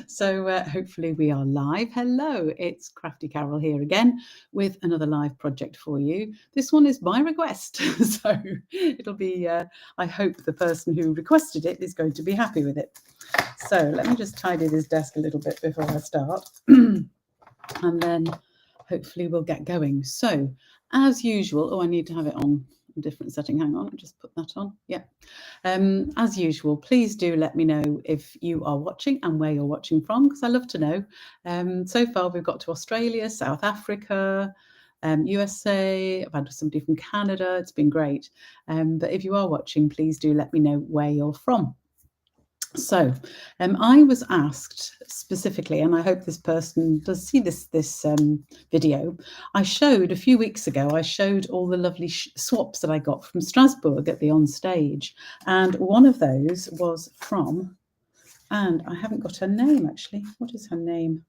So hopefully we are live. Hello, it's Crafty Carol here again with another live project for you. This one is by request, so it'll be, I hope the person who requested it is going to be happy with it. So let me just tidy this desk a little bit before I start, and then hopefully we'll get going. So as usual, I need to have it on a different setting. Hang on, I'll just put that on. Yeah. As usual, please do let me know if you are watching and where you're watching from, because I love to know. So far, we've got to Australia, South Africa, USA. I've had somebody from Canada. It's been great. But if you are watching, please do let me know where you're from. So I was asked specifically, and I hope this person does see this video. I showed a few weeks ago, I showed all the lovely swaps that I got from Strasbourg at the On Stage. And one of those was from, and I haven't got her name actually. What is her name?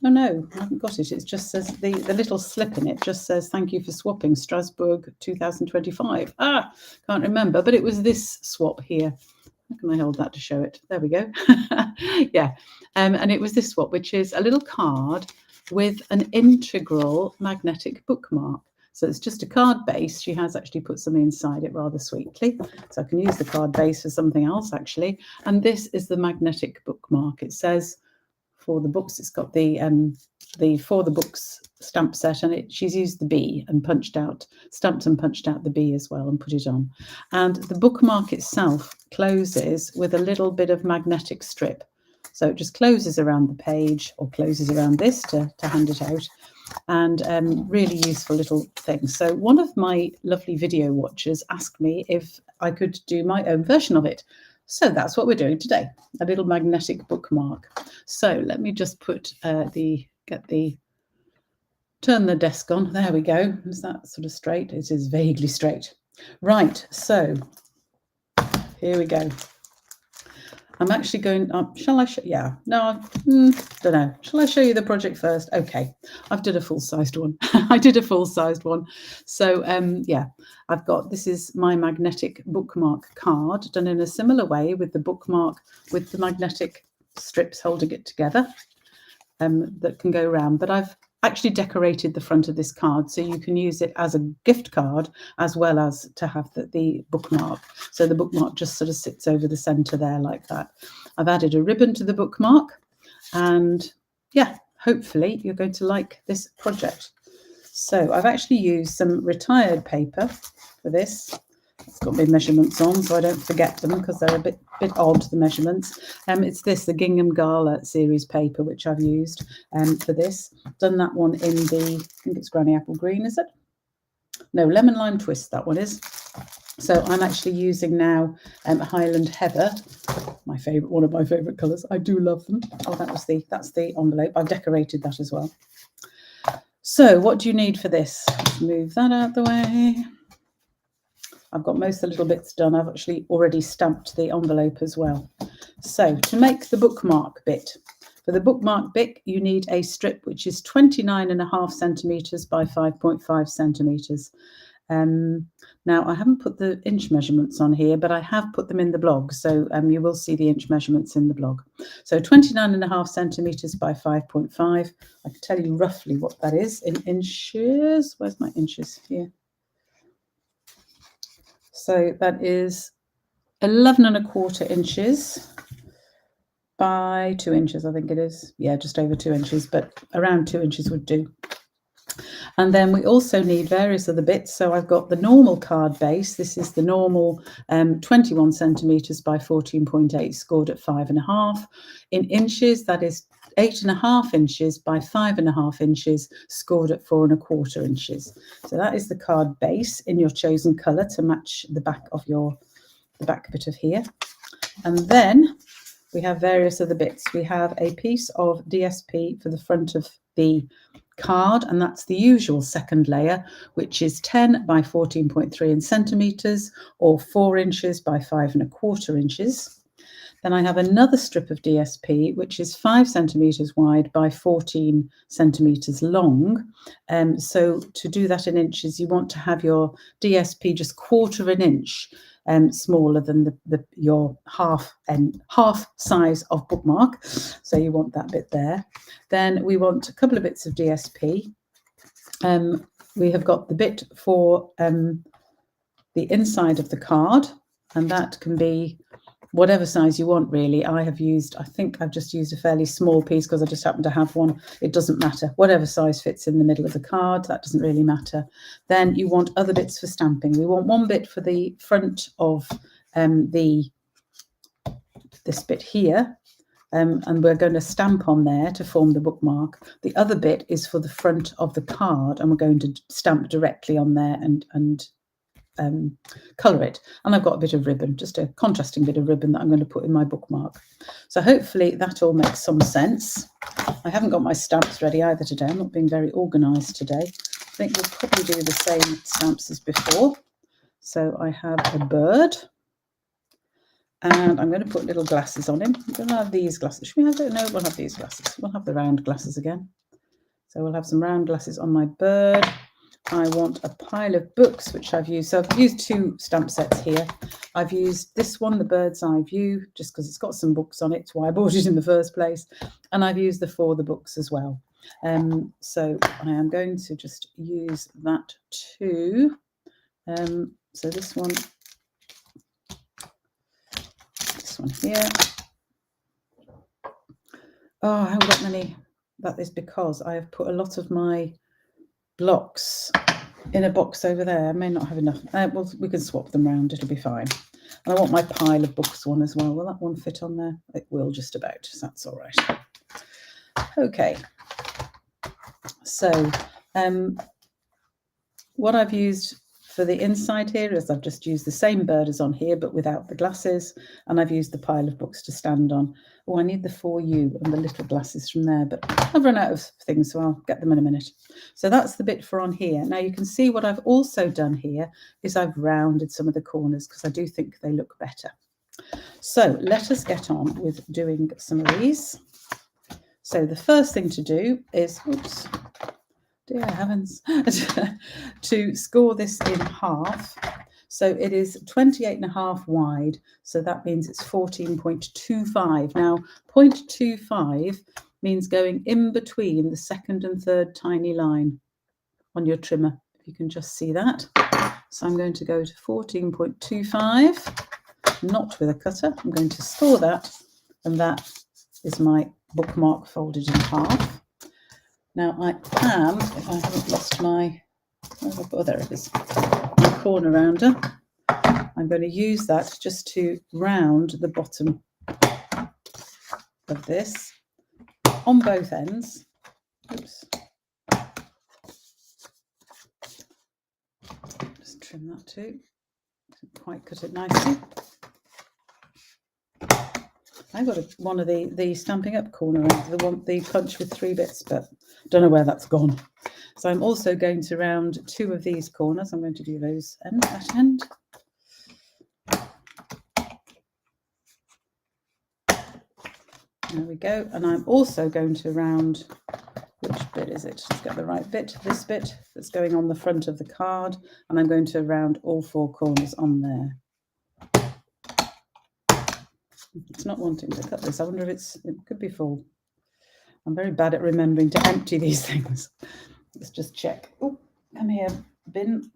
Oh, no, I haven't got it. It just says the little slip in it just says, thank you for swapping Strasbourg 2025. Can't remember, but it was this swap here. How can I hold that to show it? There we go. Yeah. And it was this swap, which is a little card with an integral magnetic bookmark. So it's just a card base. She has actually put something inside it rather sweetly. So I can use the card base for something else, actually. And this is the magnetic bookmark. It says for the books, it's got the for the books stamp set, and she's used the B and stamped and punched out the B as well and put it on. And the bookmark itself closes with a little bit of magnetic strip. So it just closes around the page, or closes around this to hand it out. And really useful little thing. So one of my lovely video watchers asked me if I could do my own version of it. So that's what we're doing today, a little magnetic bookmark. So let me just put turn the desk on. There we go. Is that sort of straight? It is vaguely straight. Right, so here we go. I'm actually going up. Shall I show? Yeah, no, don't know. Shall I show you the project first? Okay, I've did a full-sized one. I did a full-sized one. So yeah, I've got, this is my magnetic bookmark card done in a similar way with the bookmark with the magnetic strips holding it together that can go around. But I've actually decorated the front of this card so you can use it as a gift card as well as to have the bookmark. So the bookmark just sort of sits over the center there like that. I've added a ribbon to the bookmark, and yeah, hopefully you're going to like this project. So I've actually used some retired paper for this. It's got my measurements on so I don't forget them, because they're a bit odd, the measurements. It's the Gingham Gala series paper which I've used for this. Done that one in the, I think it's Granny Apple Green, is it? No, Lemon Lime Twist, that one is. So I'm actually using now Highland Heather, my favourite, one of my favourite colours. I do love them. Oh, that's the envelope. I've decorated that as well. So what do you need for this? Move that out the way. I've got most of the little bits done. I've actually already stamped the envelope as well. So to make the bookmark bit, for the bookmark bit, you need a strip which is 29.5 centimetres by 5.5 centimetres. Now, I haven't put the inch measurements on here, but I have put them in the blog. So you will see the inch measurements in the blog. So 29.5 centimetres by 5.5. I can tell you roughly what that is in inches. Where's my inches? Here. So that is 11.25 inches by 2 inches, I think it is. Yeah, just over 2 inches, but around 2 inches would do. And then we also need various other bits. So I've got the normal card base. This is the normal 21 centimetres by 14.8, scored at 5.5. In inches, that is 8.5 inches by 5.5 inches, scored at 4.25 inches. So that is the card base in your chosen colour to match the back of the back bit of here. And then we have various other bits. We have a piece of DSP for the front of the card, and that's the usual second layer, which is 10 by 14.3 in centimetres, or 4 inches by 5.25 inches. Then I have another strip of DSP, which is 5 centimetres wide by 14 centimetres long. So to do that in inches, you want to have your DSP just 1/4 inch smaller than your half size of bookmark. So you want that bit there. Then we want a couple of bits of DSP. We have got the bit for the inside of the card, and that can be whatever size you want, really. I think I've just used a fairly small piece because I just happen to have one. It doesn't matter. Whatever size fits in the middle of the card, that doesn't really matter. Then you want other bits for stamping. We want one bit for the front of this bit here, and we're going to stamp on there to form the bookmark. The other bit is for the front of the card, and we're going to stamp directly on there and colour it. And I've got a bit of ribbon, just a contrasting bit of ribbon that I'm going to put in my bookmark. So hopefully that all makes some sense. I haven't got my stamps ready either today. I'm not being very organised today. I think we'll probably do the same stamps as before. So I have a bird, and I'm going to put little glasses on him. I'm going to have these glasses. Should we have it? No, we'll have these glasses. We'll have the round glasses again. So we'll have some round glasses on my bird. I want a pile of books, which I've used. So I've used 2 stamp sets here. I've used this one, the bird's eye view, just because it's got some books on it. It's why I bought it in the first place. And I've used the For the Books as well. So I am going to just use that too. So this one here. Oh, I haven't got many. That is because I have put a lot of my blocks in a box over there. I may not have enough. Well, we can swap them round. It'll be fine. And I want my pile of books one as well. Will that one fit on there? It will, just about. So that's all right. Okay. So what I've used for the inside here is I've just used the same bird as on here, but without the glasses, and I've used the pile of books to stand on. Oh, I need the For You and the little glasses from there, but I've run out of things, so I'll get them in a minute. So that's the bit for on here. Now you can see what I've also done here is I've rounded some of the corners because I do think they look better. So let us get on with doing some of these. So the first thing to do is, oops, dear heavens, to score this in half. So it is 28.5 wide. So that means it's 14.25. Now, 0.25 means going in between the second and third tiny line on your trimmer. If you can just see that. So I'm going to go to 14.25, not with a cutter. I'm going to score that, and that is my bookmark folded in half. Now I am, if I haven't lost my, oh, there it is, my corner rounder. I'm going to use that just to round the bottom of this on both ends. Oops. Just trim that too. Didn't quite cut it nicely. I got one of the Stampin' Up corner round, the punch with 3 bits, but don't know where that's gone. So I'm also going to round 2 of these corners. I'm going to do those end at end. There we go. And I'm also going to round, which bit is it? Let's get the right bit. This bit that's going on the front of the card. And I'm going to round all 4 corners on there. It's not wanting to cut this. I wonder if it could be full. I'm very bad at remembering to empty these things. Let's just check. Oh, come here, bin.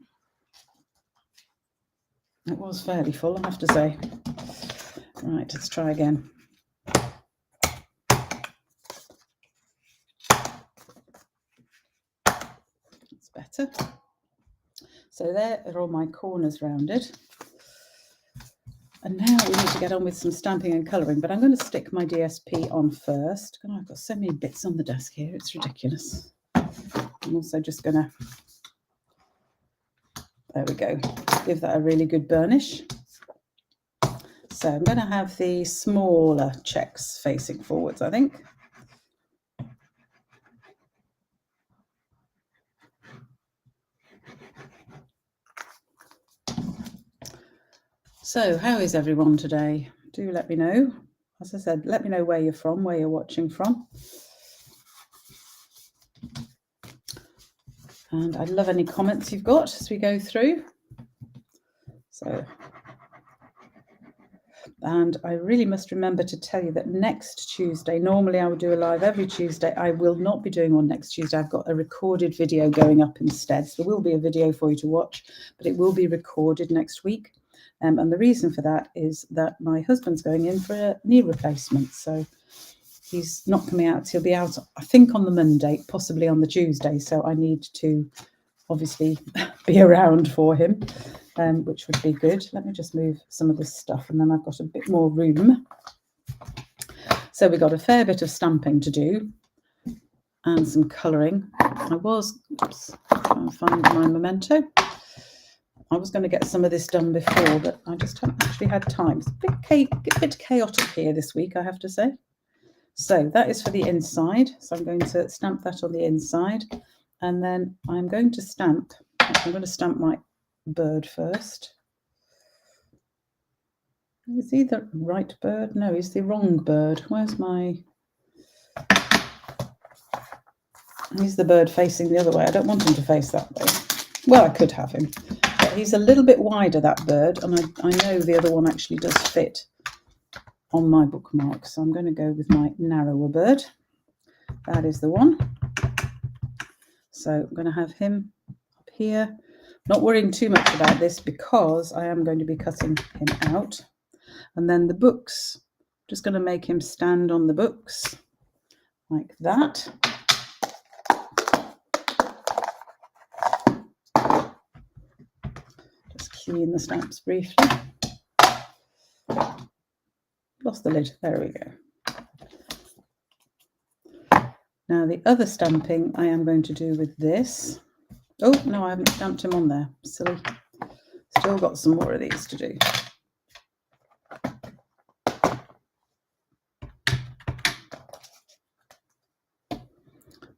It was fairly full, I have to say. Right, let's try again. That's better. So there are all my corners rounded. And now we need to get on with some stamping and colouring, but I'm going to stick my DSP on first. Oh, I've got so many bits on the desk here, it's ridiculous. I'm also just going to, there we go, give that a really good burnish. So I'm going to have the smaller checks facing forwards, I think. So how is everyone today? Do let me know. As I said, let me know where you're from, where you're watching from. And I'd love any comments you've got as we go through. So And I really must remember to tell you that next Tuesday, normally I would do a live every Tuesday. I will not be doing one next Tuesday. I've got a recorded video going up instead. So there will be a video for you to watch, but it will be recorded next week. And the reason for that is that my husband's going in for a knee replacement. So he's not coming out. He'll be out, I think, on the Monday, possibly on the Tuesday. So I need to obviously be around for him, which would be good. Let me just move some of this stuff and then I've got a bit more room. So we've got a fair bit of stamping to do and some colouring. I was trying to find my memento. I was going to get some of this done before, but I just haven't actually had time. It's a bit chaotic here this week, I have to say. So that is for the inside. So I'm going to stamp that on the inside. And then I'm going to stamp my bird first. Is he the right bird? No, he's the wrong bird. Where's my... He's the bird facing the other way. I don't want him to face that way. Well, I could have him. But he's a little bit wider, that bird, and I know the other one actually does fit on my bookmark. So I'm going to go with my narrower bird. That is the one. So I'm going to have him up here. Not worrying too much about this because I am going to be cutting him out. And then the books, just going to make him stand on the books like that. Just key in the stamps briefly. Lost the lid. There we go. Now the other stamping I am going to do with this. Oh, no, I haven't stamped him on there. Silly. Still got some more of these to do.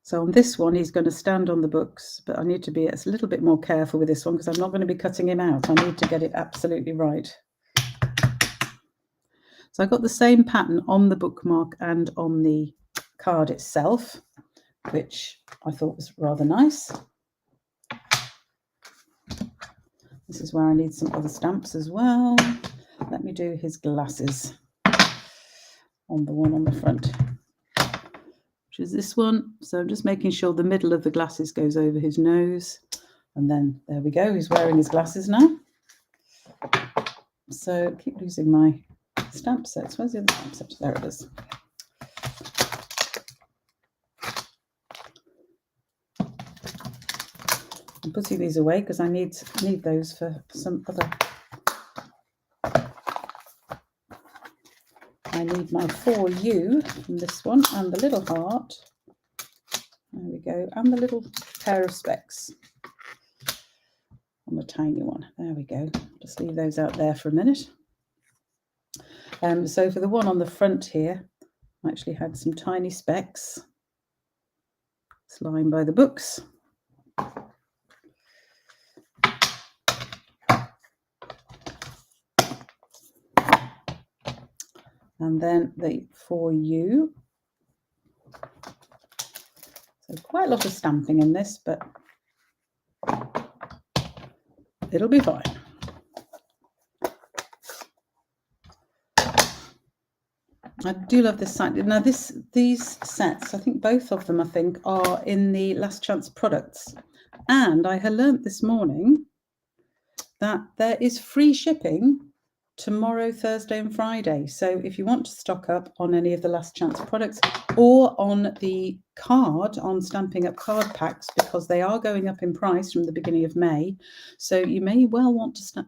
So on this one, he's going to stand on the books, but I need to be a little bit more careful with this one because I'm not going to be cutting him out. I need to get it absolutely right. So I got the same pattern on the bookmark and on the card itself, which I thought was rather nice. This is where I need some other stamps as well. Let me do his glasses on the one on the front, which is this one. So I'm just making sure the middle of the glasses goes over his nose. And then there we go. He's wearing his glasses now. So I keep losing my stamp sets. Where's the other stamp set? There it is. I'm putting these away because I need those for some other. I need my 4U from this one and the little heart. There we go. And the little pair of specs on the tiny one. There we go. Just leave those out there for a minute. So for the one on the front here, I actually had some tiny specks. It's lying by the books. And then the 4U. So quite a lot of stamping in this, but it'll be fine. I do love this site. Now these sets, I think both of them, are in the Last Chance products. And I had learnt this morning that there is free shipping tomorrow, Thursday and Friday. So if you want to stock up on any of the Last Chance products or on the card, on Stamping Up card packs, because they are going up in price from the beginning of May. So you may well want to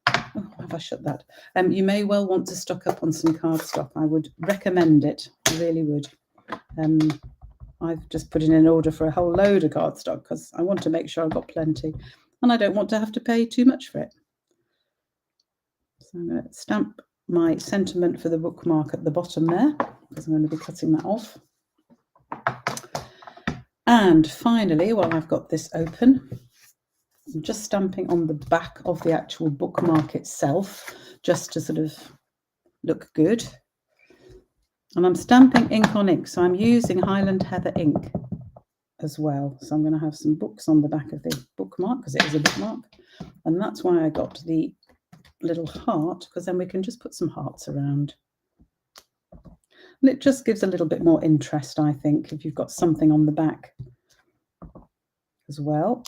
oh, have I shut that? You may well want to stock up on some card stock. I would recommend it. I really would. I've just put in an order for a whole load of card stock because I want to make sure I've got plenty and I don't want to have to pay too much for it. So I'm going to stamp my sentiment for the bookmark at the bottom there because I'm going to be cutting that off. And finally, while I've got this open, I'm just stamping on the back of the actual bookmark itself, just to sort of look good. And I'm stamping ink on ink, so I'm using Highland Heather ink as well. So I'm going to have some books on the back of the bookmark, because it is a bookmark. And that's why I got the little heart, because then we can just put some hearts around. And it just gives a little bit more interest, I think, if you've got something on the back as well.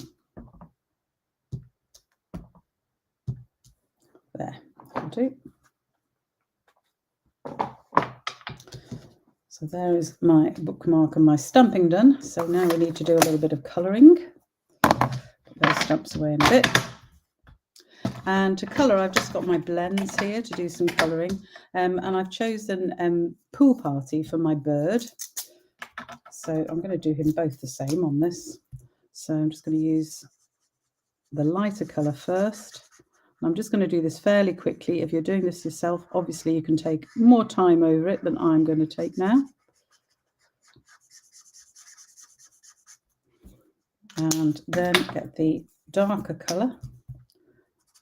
There, that'll do. So there is my bookmark and my stamping done. So now we need to do a little bit of colouring. Put those stamps away in a bit. And to colour, I've just got my blends here to do some colouring. And I've chosen Pool Party for my bird. So I'm going to do him both the same on this. So I'm just going to use the lighter colour first. I'm just going to do this fairly quickly. If you're doing this yourself, obviously you can take more time over it than I'm going to take now. And then get the darker colour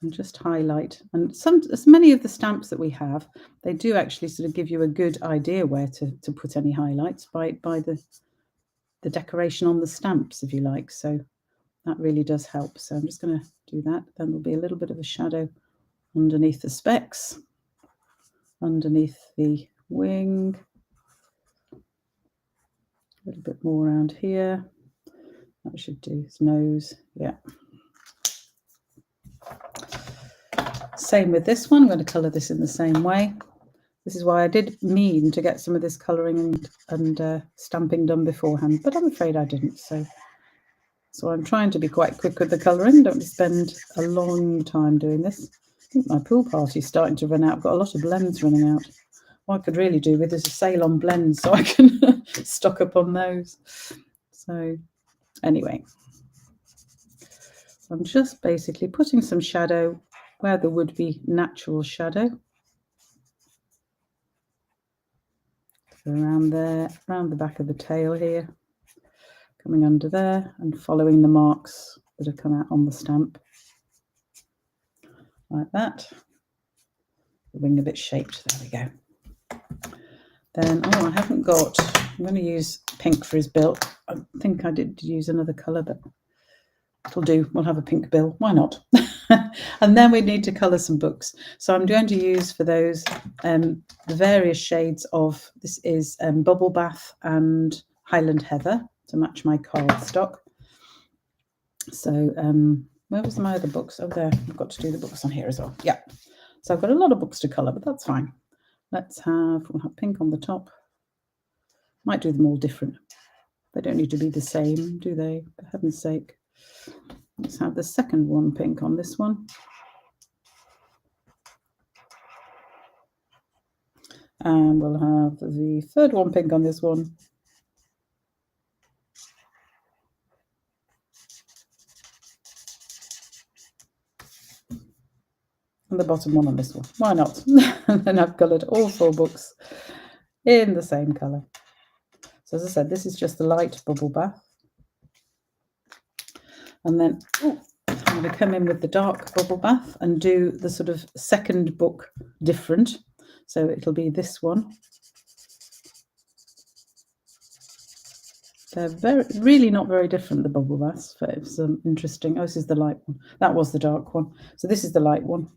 and just highlight. And as many of the stamps that we have, they do actually sort of give you a good idea where to put any highlights by the decoration on the stamps, if you like. So that really does help. So I'm just going to do that. Then there'll be a little bit of a shadow underneath the specs, underneath the wing, a little bit more around here. That should do his nose. Yeah. Same with this one. I'm going to colour this in the same way. This is why I did mean to get some of this colouring and stamping done beforehand, but I'm afraid I didn't. So I'm trying to be quite quick with the colouring. Don't spend a long time doing this. I think my Pool Party is starting to run out. I've got a lot of blends running out. What I could really do with is a sale on blends so I can stock up on those. So anyway, I'm just basically putting some shadow where there would be natural shadow. So around there, around the back of the tail here, coming under there and following the marks that have come out on the stamp. Like that. The wing a bit shaped, there we go. Then, I haven't got, I'm going to use pink for his bill. I think I did use another colour, but it'll do. We'll have a pink bill. Why not? And then we need to colour some books. So I'm going to use for those the various shades of, this is Bubble Bath and Highland Heather to match my cardstock. So where was my other books? Oh, there. I've got to do the books on here as well. Yeah. So I've got a lot of books to colour, but that's fine. We'll have pink on the top. Might do them all different. They don't need to be the same, do they? For heaven's sake. Let's have the second one pink on this one. And we'll have the third one pink on this one. And the bottom one on this one. Why not? And then I've coloured all 4 books in the same colour. So as I said, this is just the light Bubble Bath. And then I'm going to come in with the dark Bubble Bath and do the sort of second book different. So it'll be this one. They're really not very different, the Bubble Baths. But it's interesting. Oh, this is the light one. That was the dark one. So this is the light one.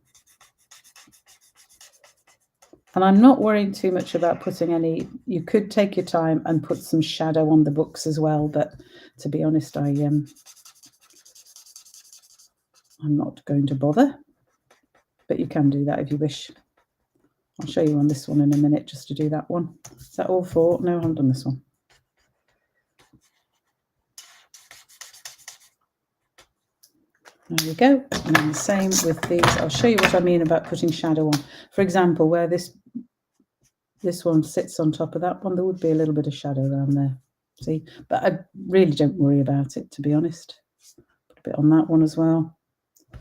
And I'm not worrying too much about putting any, you could take your time and put some shadow on the books as well, but to be honest, I'm not going to bother, but you can do that if you wish. I'll show you on this one in a minute just to do that one. Is that all 4? No, I haven't done this one. There we go. And then the same with these. I'll show you what I mean about putting shadow on. For example, where this one sits on top of that one, there would be a little bit of shadow around there. See, but I really don't worry about it, to be honest. Put a bit on that one as well. A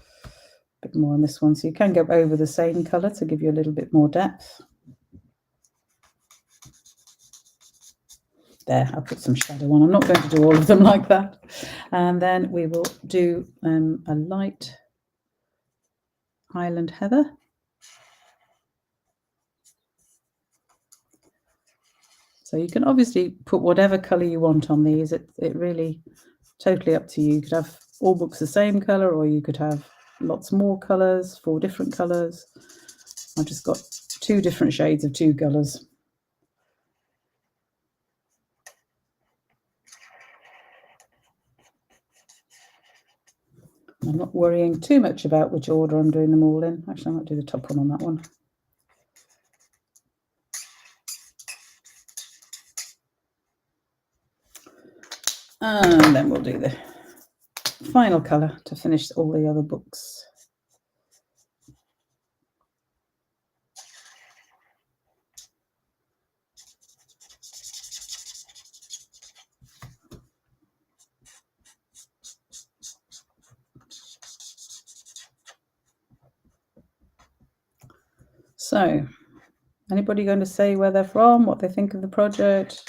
bit more on this one. So you can go over the same colour to give you a little bit more depth. There, I'll put some shadow on. I'm not going to do all of them like that. And then we will do a light Highland Heather. So you can obviously put whatever colour you want on these. It really totally up to you. You could have all books the same colour, or you could have lots more colours, 4 different colours. I've just got 2 different shades of 2 colours. I'm not worrying too much about which order I'm doing them all in. Actually, I might do the top one on that one. And then we'll do the final colour to finish all the other books. So, anybody going to say where they're from, what they think of the project?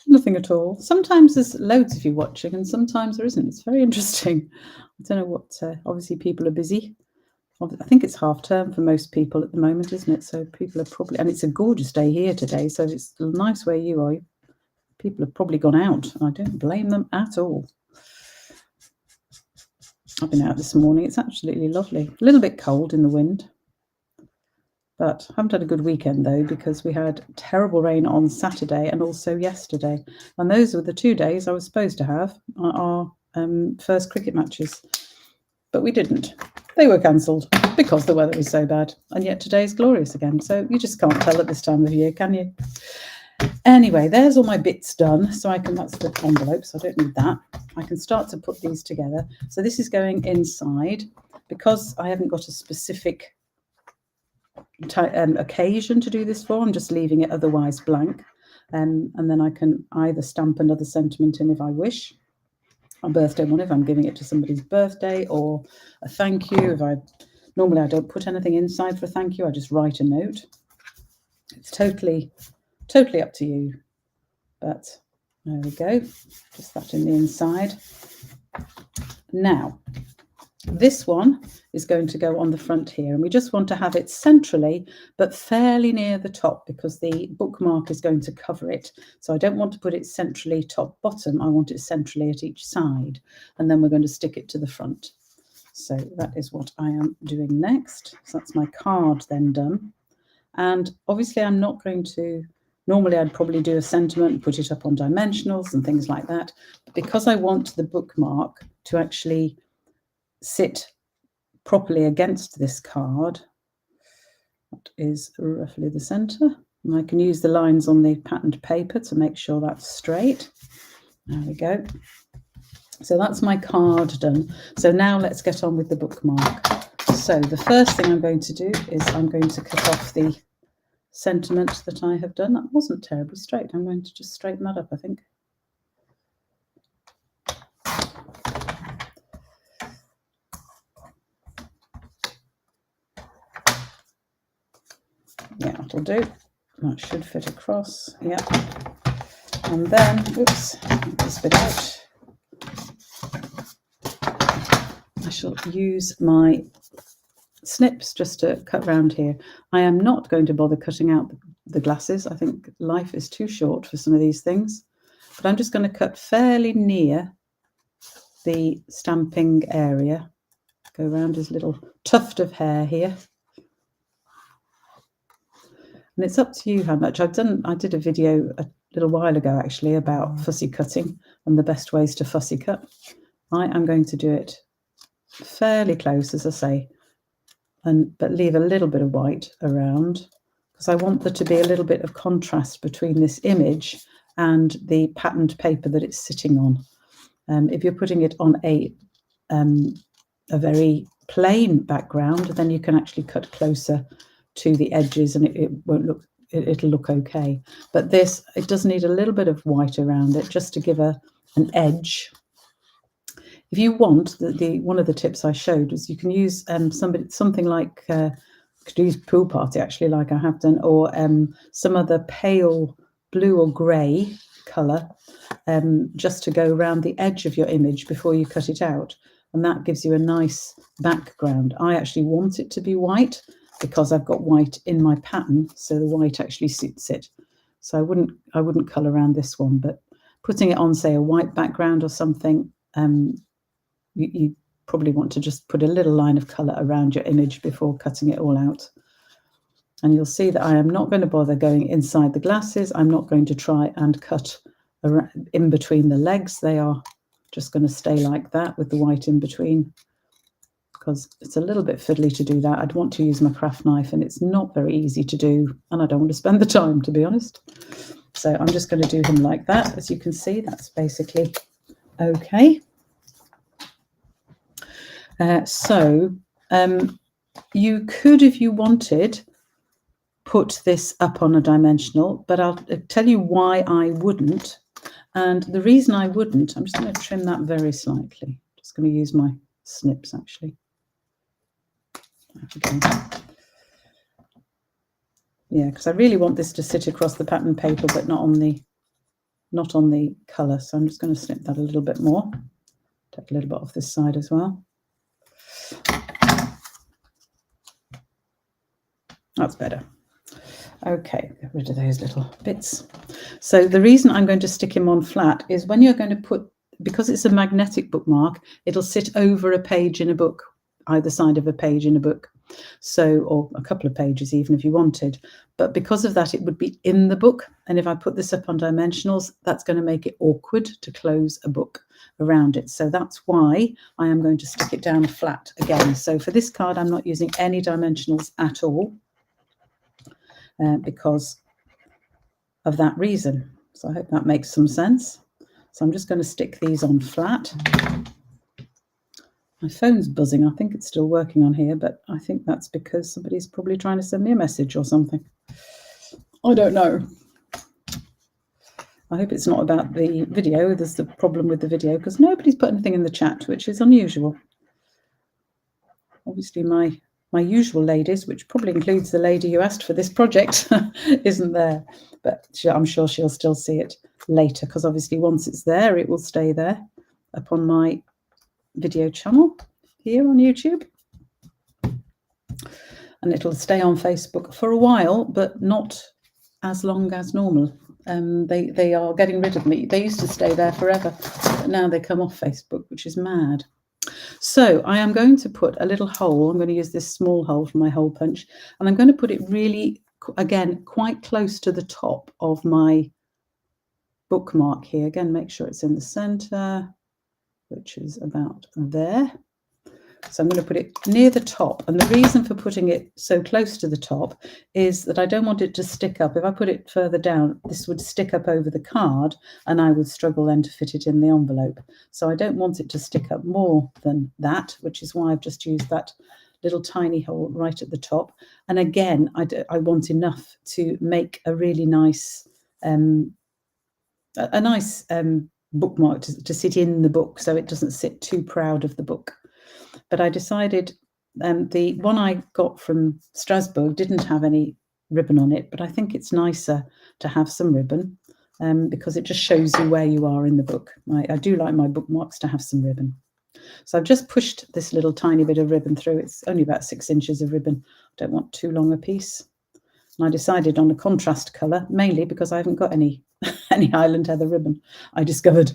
Nothing at all. Sometimes there's loads of you watching and sometimes there isn't. It's very interesting. I don't know what, obviously people are busy. I think it's half term for most people at the moment, isn't it? So people are probably, and it's a gorgeous day here today, so it's nice where you are. People have probably gone out. I don't blame them at all. I've been out this morning. It's absolutely lovely. A little bit cold in the wind. But I haven't had a good weekend, though, because we had terrible rain on Saturday and also yesterday. And those were the 2 days I was supposed to have our first cricket matches. But we didn't. They were cancelled because the weather was so bad. And yet today's glorious again. So you just can't tell at this time of year, can you? Anyway, there's all my bits done. So I can, that's the envelope, so I don't need that. I can start to put these together. So this is going inside. Because I haven't got a specific occasion to do this for, I'm just leaving it otherwise blank. And then I can either stamp another sentiment in if I wish. A birthday one if I'm giving it to somebody's birthday, or a thank you. Normally I don't put anything inside for a thank you, I just write a note. It's totally up to you. But there we go, just that in the inside. Now, this one is going to go on the front here, and we just want to have it centrally but fairly near the top because the bookmark is going to cover it. So I don't want to put it centrally top bottom, I want it centrally at each side, and then we're going to stick it to the front. So that is what I am doing next. So that's my card then done. And obviously I'm not going to, normally I'd probably do a sentiment, put it up on dimensionals and things like that, but because I want the bookmark to actually sit properly against this card, that is roughly the center, and I can use the lines on the patterned paper to make sure that's straight. There we go. So that's my card done. So now let's get on with the bookmark. So the first thing I'm going to do is I'm going to cut off the sentiment that I have done. That wasn't terribly straight. I'm going to just straighten that up, I think. Yeah, that'll do. That should fit across. Yeah. And then, oops, get this bit out. I shall use my snips just to cut round here. I am not going to bother cutting out the glasses. I think life is too short for some of these things. But I'm just going to cut fairly near the stamping area. Go around his little tuft of hair here. And it's up to you how much. I did a video a little while ago actually about fussy cutting and the best ways to fussy cut. I am going to do it fairly close, as I say, but leave a little bit of white around because I want there to be a little bit of contrast between this image and the patterned paper that it's sitting on. If you're putting it on a very plain background, then you can actually cut closer to the edges and it won't look, it'll look okay. But this, it does need a little bit of white around it just to give an edge. If you want, one of the tips I showed was you can use something like, could use Pool Party actually, like I have done, or some other pale blue or grey colour just to go around the edge of your image before you cut it out. And that gives you a nice background. I actually want it to be white because I've got white in my pattern, so the white actually suits it. So I wouldn't colour around this one, but putting it on, say, a white background or something, you probably want to just put a little line of colour around your image before cutting it all out. And you'll see that I am not going to bother going inside the glasses. I'm not going to try and cut in between the legs. They are just going to stay like that with the white in between, because it's a little bit fiddly to do that. I'd want to use my craft knife, and it's not very easy to do, and I don't want to spend the time, to be honest. So I'm just going to do him like that. As you can see, that's basically okay. You could, if you wanted, put this up on a dimensional, but I'll tell you why I wouldn't. And the reason I wouldn't, I'm just going to trim that very slightly. Just going to use my snips, actually. Okay. Yeah, because I really want this to sit across the pattern paper, but not on the colour. So I'm just going to snip that a little bit more. Take a little bit off this side as well. That's better. Okay, get rid of those little bits. So the reason I'm going to stick him on flat is when you're going to put, because it's a magnetic bookmark, it'll sit over a page in a book, either side of a page in a book. So, or a couple of pages even if you wanted. But because of that, it would be in the book. And if I put this up on dimensionals, that's going to make it awkward to close a book around it. So that's why I am going to stick it down flat again. So for this card, I'm not using any dimensionals at all. Because of that reason. So I hope that makes some sense. So I'm just going to stick these on flat. My phone's buzzing. I think it's still working on here, but I think that's because somebody's probably trying to send me a message or something. I don't know. I hope it's not about the video. There's the problem with the video because nobody's put anything in the chat, which is unusual. Obviously, my usual ladies, which probably includes the lady who asked for this project, isn't there. But I'm sure she'll still see it later, because obviously once it's there, it will stay there up on my video channel here on YouTube. And it'll stay on Facebook for a while, but not as long as normal. They are getting rid of me. They used to stay there forever, but now they come off Facebook, which is mad. So I am going to put a little hole. I'm going to use this small hole for my hole punch, and I'm going to put it really, again, quite close to the top of my bookmark here. Again, make sure it's in the center, which is about there. So I'm going to put it near the top. And the reason for putting it so close to the top is that I don't want it to stick up. If I put it further down, this would stick up over the card and I would struggle then to fit it in the envelope. So I don't want it to stick up more than that, which is why I've just used that little tiny hole right at the top. And again, I want enough to make a really nice, bookmark to sit in the book, so it doesn't sit too proud of the book. But I decided the one I got from Strasbourg didn't have any ribbon on it, but I think it's nicer to have some ribbon because it just shows you where you are in the book. I do like my bookmarks to have some ribbon. So I've just pushed this little tiny bit of ribbon through. It's only about 6 inches of ribbon. I don't want too long a piece. And I decided on a contrast colour, mainly because I haven't got any Highland Heather ribbon, I discovered.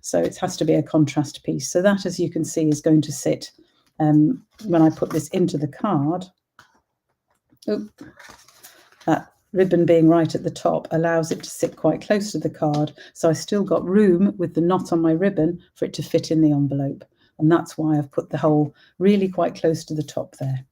So it has to be a contrast piece. So that, as you can see, is going to sit when I put this into the card. That ribbon being right at the top allows it to sit quite close to the card. So I still got room with the knot on my ribbon for it to fit in the envelope. And that's why I've put the hole really quite close to the top there.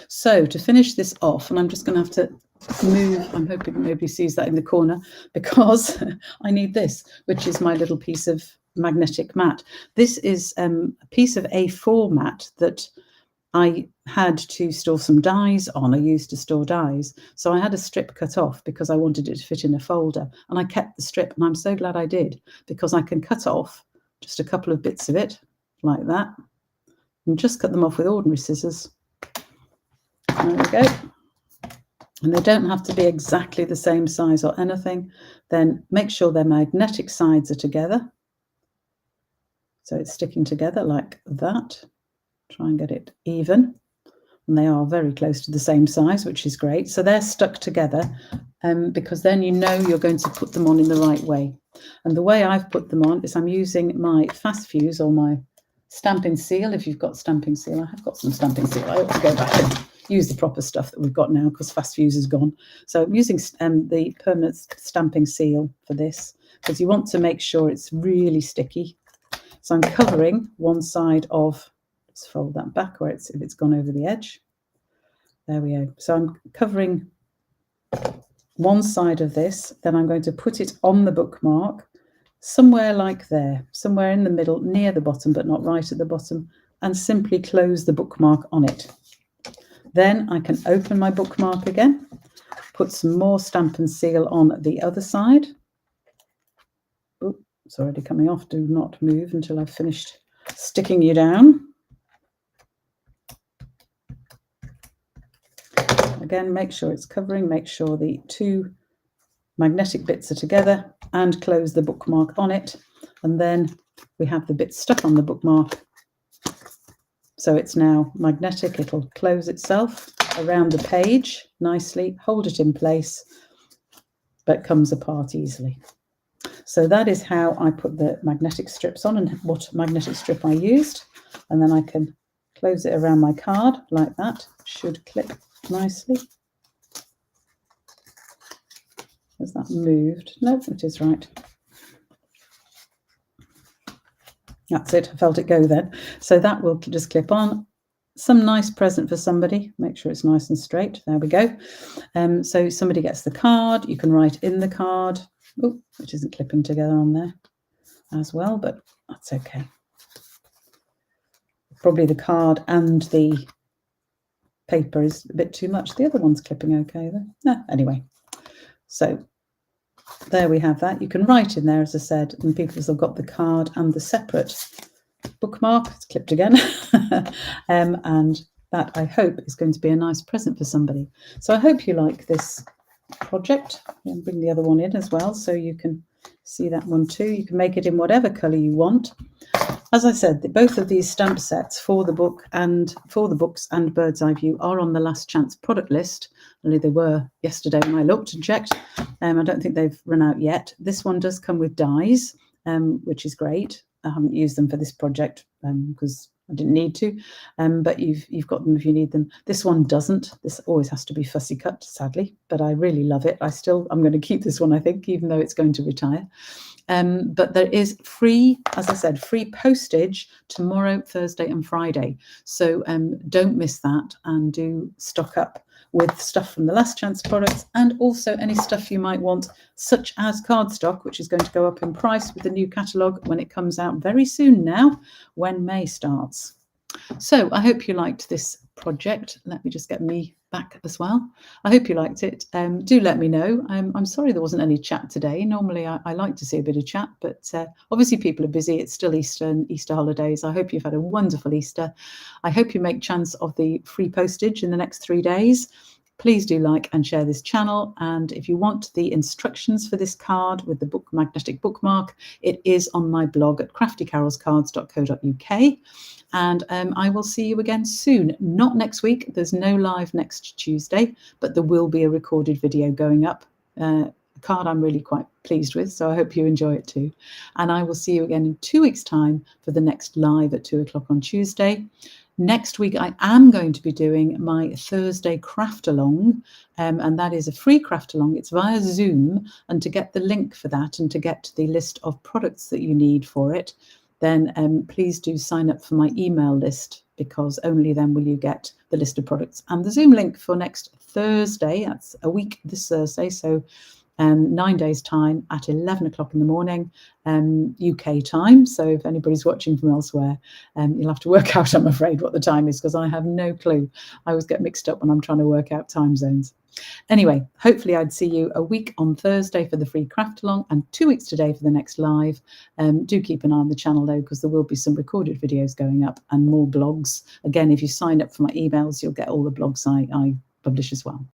So to finish this off, and I'm just going to have to move, I'm hoping nobody sees that in the corner, because I need this, which is my little piece of magnetic mat. This is a piece of A4 mat that I had to store some dies on. I used to store dies. So I had a strip cut off because I wanted it to fit in a folder. And I kept the strip, and I'm so glad I did, because I can cut off just a couple of bits of it like that and just cut them off with ordinary scissors. There we go. And they don't have to be exactly the same size or anything. Then make sure their magnetic sides are together. So it's sticking together like that. Try and get it even. And they are very close to the same size, which is great. So they're stuck together because then you know you're going to put them on in the right way. And the way I've put them on is I'm using my fast fuse or my stamping seal, if you've got stamping seal. I have got some stamping seal. I ought to go back and use the proper stuff that we've got now because Fast Fuse is gone. So I'm using the permanent stamping seal for this because you want to make sure it's really sticky. So I'm covering one side of, let's fold that back where if it's gone over the edge. There we go. So I'm covering one side of this, then I'm going to put it on the bookmark, somewhere like there, somewhere in the middle, near the bottom, but not right at the bottom, and simply close the bookmark on it. Then I can open my bookmark again, put some more stamp and seal on the other side. Oh, it's already coming off. Do not move until I've finished sticking you down. Again, make sure it's covering, make sure the two magnetic bits are together and close the bookmark on it. And then we have the bit stuck on the bookmark. So it's now magnetic. It'll close itself around the page nicely, hold it in place, but comes apart easily. So that is how I put the magnetic strips on and what magnetic strip I used. And then I can close it around my card like that. Should clip nicely. Has that moved? No, it is right. That's it. I felt it go then. So that will just clip on. Some nice present for somebody. Make sure it's nice and straight. There we go. So somebody gets the card. You can write in the card. Oh, it isn't clipping together on there as well, but that's okay. Probably the card and the paper is a bit too much. The other one's clipping okay though. No, anyway. So there we have that. You can write in there, as I said, and people have got the card and the separate bookmark. It's clipped again. And that, I hope, is going to be a nice present for somebody. So I hope you like this project. And bring the other one in as well so you can see that one too. You can make it in whatever colour you want. As I said, both of these stamp sets for the book and for the books and Bird's Eye View are on the last chance product list. Only they were yesterday when I looked and checked. I don't think they've run out yet. This one does come with dies, which is great. I haven't used them for this project because I didn't need to, but you've got them if you need them. This one doesn't. This always has to be fussy cut, sadly, but I really love it. I'm going to keep this one, I think, even though it's going to retire. But there is free, as I said, free postage tomorrow, Thursday and Friday. So don't miss that and do stock up with stuff from the last chance products and also any stuff you might want, such as cardstock, which is going to go up in price with the new catalogue when it comes out very soon now, when May starts. So I hope you liked this project. Let me just get me back as well. I hope you liked it. Do let me know. I'm sorry there wasn't any chat today. Normally I like to see a bit of chat, but obviously people are busy. It's still Easter and Easter holidays. I hope you've had a wonderful Easter. I hope you make chance of the free postage in the next 3 days. Please do like and share this channel. And if you want the instructions for this card with the magnetic bookmark, it is on my blog at craftycarolscards.co.uk. And I will see you again soon. Not next week. There's no live next Tuesday, but there will be a recorded video going up. A card I'm really quite pleased with, so I hope you enjoy it too. And I will see you again in 2 weeks' time for the next live at 2 o'clock on Tuesday. Next week, I am going to be doing my Thursday Craftalong, and that is a free Craftalong. It's via Zoom, and to get the link for that and to get the list of products that you need for it, then please do sign up for my email list, because only then will you get the list of products and the Zoom link for next Thursday. That's a week this Thursday, so 9 days time at 11 o'clock in the morning, UK time. So if anybody's watching from elsewhere, you'll have to work out, I'm afraid, what the time is, because I have no clue. I always get mixed up when I'm trying to work out time zones. Anyway, hopefully I'd see you a week on Thursday for the free Craftalong and 2 weeks today for the next live. Do keep an eye on the channel though, because there will be some recorded videos going up and more blogs. Again, if you sign up for my emails, you'll get all the blogs I publish as well.